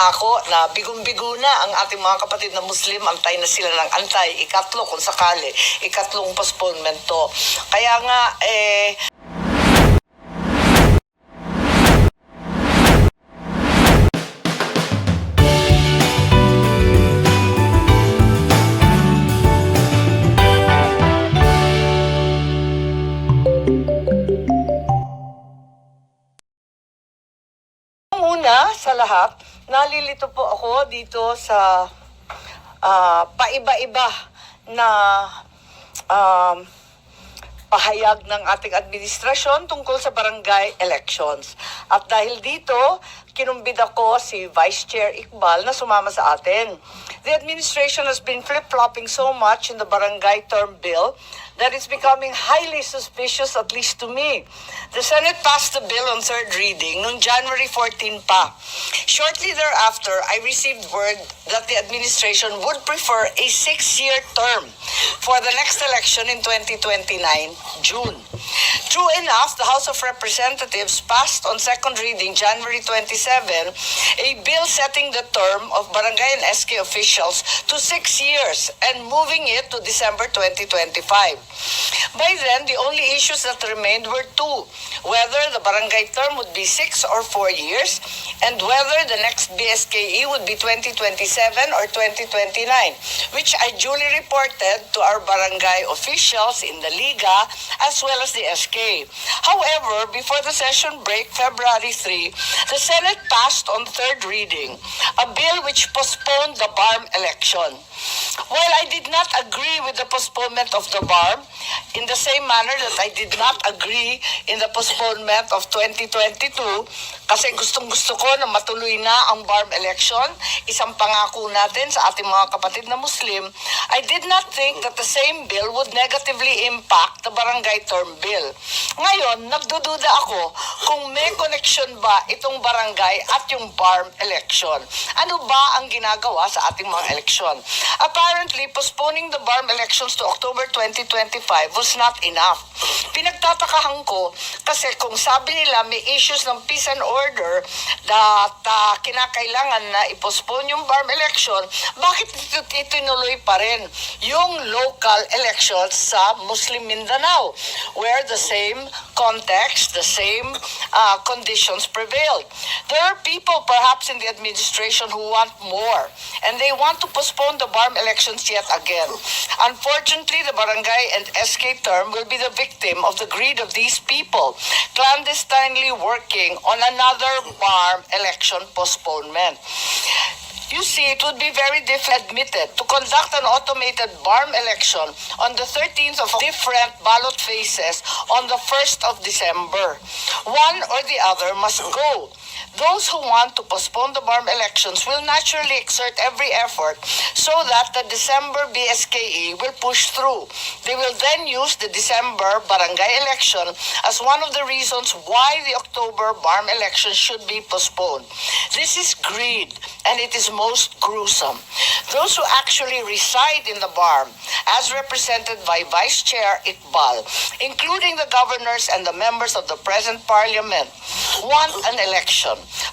nangako na bigong-bigo na ang ating mga kapatid na Muslim, antay na sila ng antay, ikatlo kung sakali, ikatlong postponement to. Kaya nga, una sa lahat, nalilito po ako dito sa paiba-iba na pahayag ng ating administrasyon tungkol sa barangay elections. At dahil dito, kinumbid ako si Vice Chair Iqbal na sumama sa atin. The administration has been flip-flopping so much in the barangay term bill that it's becoming highly suspicious, at least to me. The Senate passed the bill on third reading noong January 14 pa. Shortly thereafter, I received word that the administration would prefer a 6-year term for the next election in 2029, June. True enough, the House of Representatives passed on second reading January 27 a bill setting the term of barangay and SK officials to 6 years and moving it to December 2025. By then, the only issues that remained were two: whether the barangay term would be 6 or 4 years, and whether the next BSKE would be 2027 or 2029, which I duly reported to our barangay officials in the Liga as well as the SK. However, before the session break, February 3, the Senate passed on third reading a bill which postponed the BARMM election. While I did not agree with the postponement of the BARMM, in the same manner that I did not agree in the postponement of 2022, kasi gustong-gusto ko na matuloy na ang BARMM election, isang pangako natin sa ating mga kapatid na Muslim, I did not think that the same bill would negatively impact the barangay term bill. Ngayon, nagdududa ako kung may connection ba itong barangay at yung BARMM election. Ano ba ang ginagawa sa ating mga eleksyon? Apparently, postponing the BARMM elections to October 2025 was not enough. Pinagtatakahan ko kasi kung sabi nila may issues ng peace and order that kinakailangan na i-postpone yung BARMM election, bakit itinuloy pa rin yung local elections sa Muslim Mindanao where the same context, the same conditions prevailed? There are people perhaps in the administration who want more and they want to postpone the BARMM elections yet again. Unfortunately, the barangay and SK term will be the victim of the greed of these people, clandestinely working on another BARMM election postponement. You see, it would be very admitted to conduct an automated BARMM election on the 13th of different ballot phases on the 1st of December. One or the other must go. Those who want to postpone the BARMM elections will naturally exert every effort so that the December BSKE will push through. They will then use the December barangay election as one of the reasons why the October BARMM election should be postponed. This is greed, and it is most gruesome. Those who actually reside in the BARMM, as represented by Vice Chair Iqbal, including the governors and the members of the present parliament, want an election.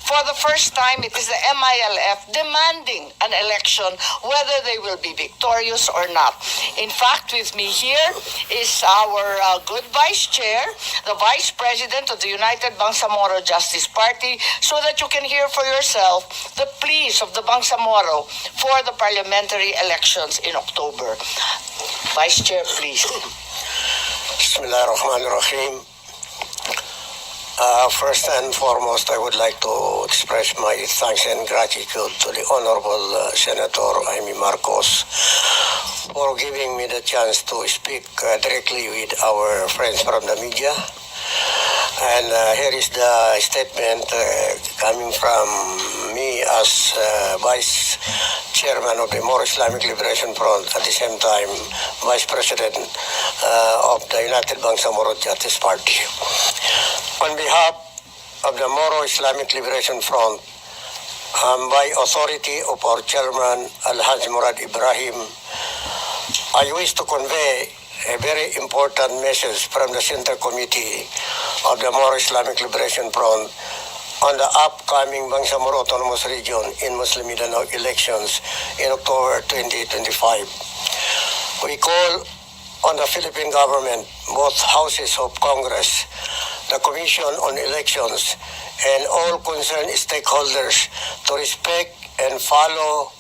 For the first time, it is the MILF demanding an election whether they will be victorious or not. In fact, with me here is our good Vice Chair, the Vice President of the United Bangsamoro Justice Party, so that you can hear for yourself the pleas of the Bangsamoro for the parliamentary elections in October. Vice Chair, please. Bismillahirrahmanirrahim. First and foremost, I would like to express my thanks and gratitude to the Honorable Senator Imee Marcos for giving me the chance to speak directly with our friends from the media. And here is the statement coming from me as Vice Chairman of the Moro Islamic Liberation Front, at the same time Vice President of the United Bangsamoro Justice Party. On behalf of the Moro Islamic Liberation Front, by authority of our Chairman Alhaj Murad Ibrahim, I wish to convey a very important message from the Central Committee of the Moro Islamic Liberation Front on the upcoming Bangsamoro Autonomous Region in Muslim Mindanao elections in October 2025. We call on the Philippine government, both houses of Congress, the Commission on Elections, and all concerned stakeholders to respect and follow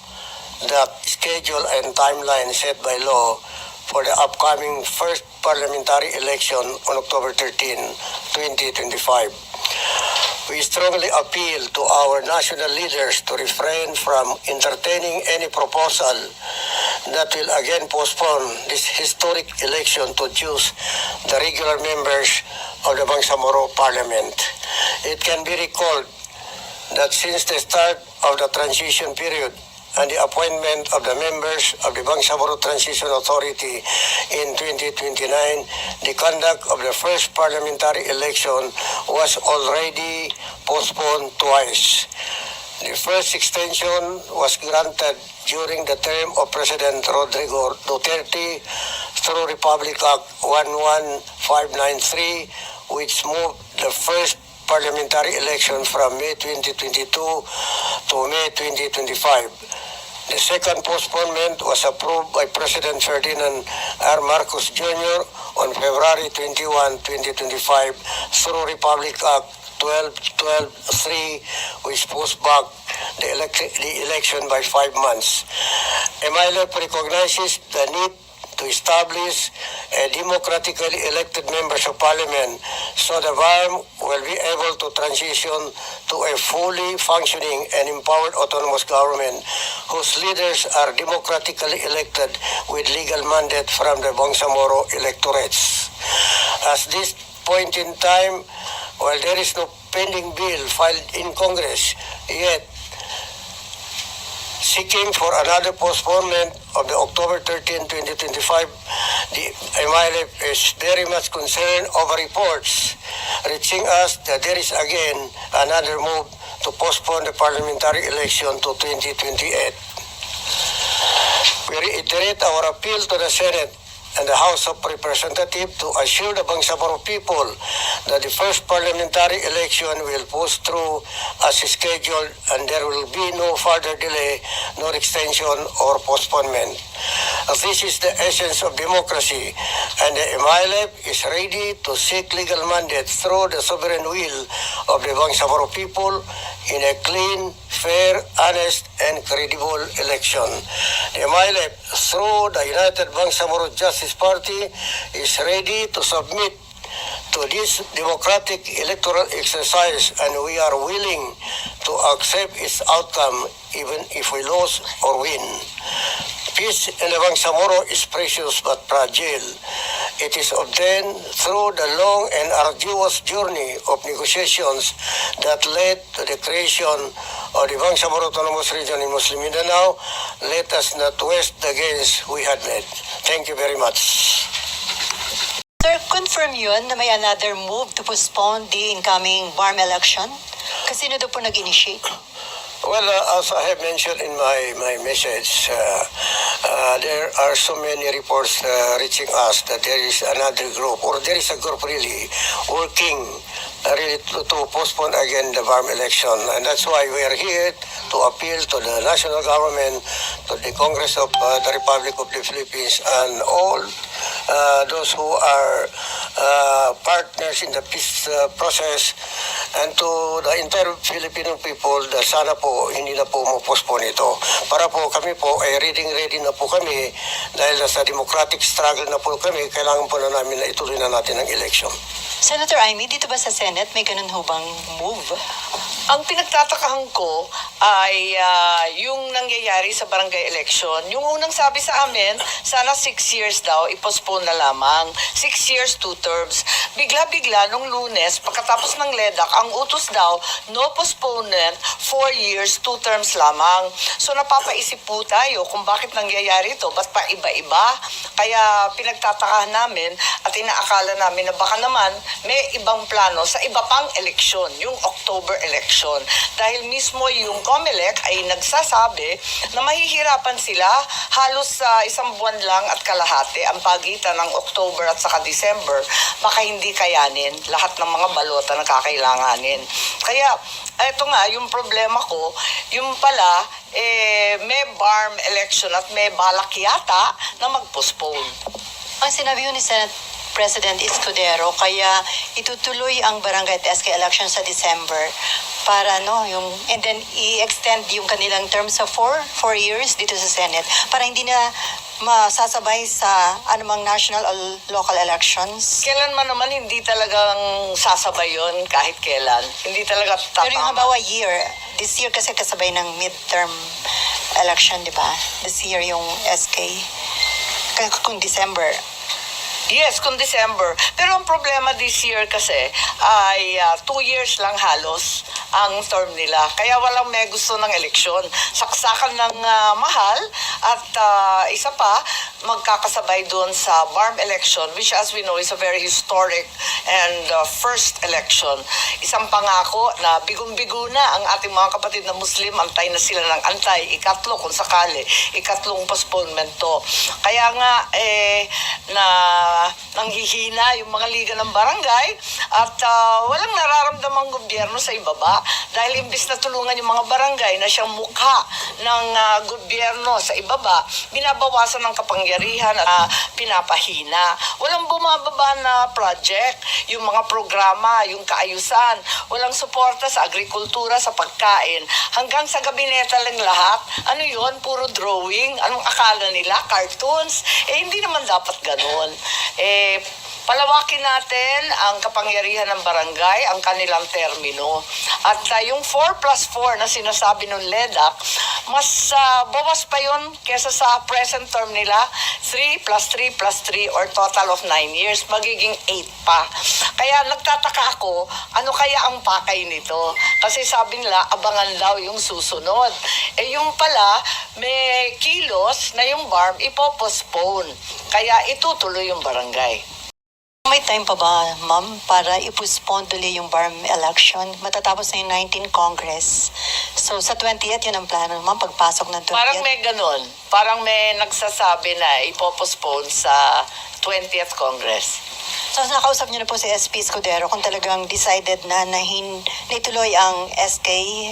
the schedule and timeline set by law for the upcoming first parliamentary election on October 13, 2025. We strongly appeal to our national leaders to refrain from entertaining any proposal that will again postpone this historic election to choose the regular members of the Bangsamoro Parliament. It can be recalled that since the start of the transition period and the appointment of the members of the Bangsamoro Transition Authority in 2029, the conduct of the first parliamentary election was already postponed twice. The first extension was granted during the term of President Rodrigo Duterte through Republic Act 11593, which moved the first parliamentary election from May 2022 to May 2025. The second postponement was approved by President Ferdinand R. Marcos Jr. on February 21, 2025 through Republic Act 12.12.3, which pushed back the election by 5 months. MILF recognizes the need to establish a democratically elected members of parliament so the BARMM will be able to transition to a fully functioning and empowered autonomous government whose leaders are democratically elected with legal mandate from the Bangsamoro electorates. At this point in time, while there is no pending bill filed in Congress, yet seeking for another postponement of the October 13, 2025, the MILF is very much concerned over reports reaching us that there is again another move to postpone the parliamentary election to 2028. We reiterate our appeal to the Senate and the House of Representatives to assure the Bangsamoro people that the first parliamentary election will push through as scheduled and there will be no further delay nor extension or postponement. This is the essence of democracy, and the MILF is ready to seek legal mandate through the sovereign will of the Bangsamoro people in a clean, fair, honest, and credible election. The MILF, through the United Bangsamoro Justice Party, is ready to submit to this democratic electoral exercise, and we are willing to accept its outcome even if we lose or win. Peace in the Bangsamoro is precious but fragile. It is obtained through the long and arduous journey of negotiations that led to the creation of the Bangsamoro Autonomous Region in Muslim Mindanao. Let us not waste the gains we had made. Thank you very much. Sir, confirm yun na may another move to postpone the incoming BARMM election? Kasi sino daw po nag-initiate? Well, as I have mentioned in my message, there are so many reports reaching us that there is another group, or there is a group really working really to postpone again the BARMM election. And that's why we are here to appeal to the national government, to the Congress of the Republic of the Philippines, and all those who are partners in the peace process, and to the entire Filipino people na sana po hindi na po mo-postpone ito. Para po kami po ay ready na po kami dahil sa democratic struggle na po kami, kailangan po na namin na ituloy na natin ang election. Senator Imee, dito ba sa Senate may ganun hubang move? Ang pinagtatakahan ko ay yung nangyayari sa barangay election. Yung unang sabi sa amin, sana 6 years daw, ipostpone na lamang. 6 years, 2 terms. Bigla-bigla, nung Lunes, pagkatapos ng LEDAC, ang utos daw, no postponement, 4 years, 2 terms lamang. So napapaisip po tayo kung bakit nangyayari ito, ba't pa iba-iba? Kaya pinagtatakahan namin at inaakala namin na baka naman may ibang plano sa iba pang eleksyon, yung October election. Dahil mismo yung COMELEC ay nagsasabi na mahihirapan sila halos sa 1 buwan lang at kalahati ang pagitan ng October at saka December baka hindi kayanin lahat ng mga balota na kakailanganin. Kaya, eto nga, yung problema ko, yung pala, may BARMM election at may balak yata na mag-postpone. Ang sinabi ni Senate President Escudero, kaya itutuloy ang barangay at SK election sa December para and then i-extend yung kanilang term sa 4 years dito sa Senate para hindi na masasabay sa anumang national o local elections. Kailanman naman hindi talagang sasabay yun kahit kailan. Hindi talaga tatama. Pero yung halimbawa this year kasi kasabay ng midterm election, di ba? This year yung SK, kung December. Yes, kung December. Pero ang problema this year kasi ay 2 years lang halos ang term nila. Kaya walang may gusto ng eleksyon. Saksakan ng mahal at isa pa, magkakasabay doon sa BARMM election, which as we know is a very historic and first election. Isang pangako na bigong-bigo na ang ating mga kapatid na Muslim, antay na sila ng antay, ikatlo kung sakali, ikatlong postponement to. Kaya nga, nanghihina yung mga liga ng barangay at walang nararamdamang gobyerno sa ibaba dahil imbis na tulungan yung mga barangay na siyang mukha ng gobyerno sa ibaba, binabawasan ng kapangyarihan at pinapahina. Walang bumababa na project, yung mga programa, yung kaayusan, walang suporta sa agrikultura, sa pagkain, hanggang sa gabineta lang lahat. Ano yun? Puro drawing? Anong akala nila? Cartoons? Hindi naman dapat ganun. Palawakin natin ang kapangyarihan ng barangay, ang kanilang termino. At yung 4+4 na sinasabi ng LEDAC, mas bawas pa yun kesa sa present term nila, 3+3+3 or total of 9 years, magiging 8 pa. Kaya nagtataka ako, ano kaya ang pakay nito? Kasi sabi nila, abangan daw yung susunod. Yung pala, may kilos na yung BARMM ipopostpone. Kaya itutuloy yung barangay. May time pa ba, ma'am, para i-postpone tuloy yung BARMM election? Matatapos na yung 19 Congress. So, sa 20th, yun ang plano, ma'am, pagpasok ng 20th. Parang may ganun. Parang may nagsasabi na ipopostpone sa 20th Congress. So, nakausap niyo na po si SP Escudero kung talagang decided na ituloy ang SK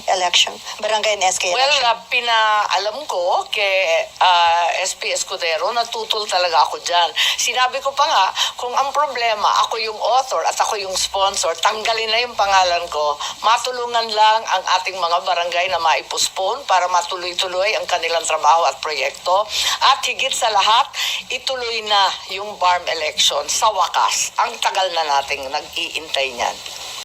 election, barangay and SK Well, election. pinaalam ko kay SP Escudero, natutol talaga ako dyan. Sinabi ko pa nga, kung ang problema, ako yung author at ako yung sponsor, tanggalin na yung pangalan ko, matulungan lang ang ating mga barangay na maipospone para matuloy-tuloy ang kanilang trabaho at proyekto. At higit sa lahat, ituloy na yung BARMM election sa wakas. Ang tagal na nating nag-iintay niyan.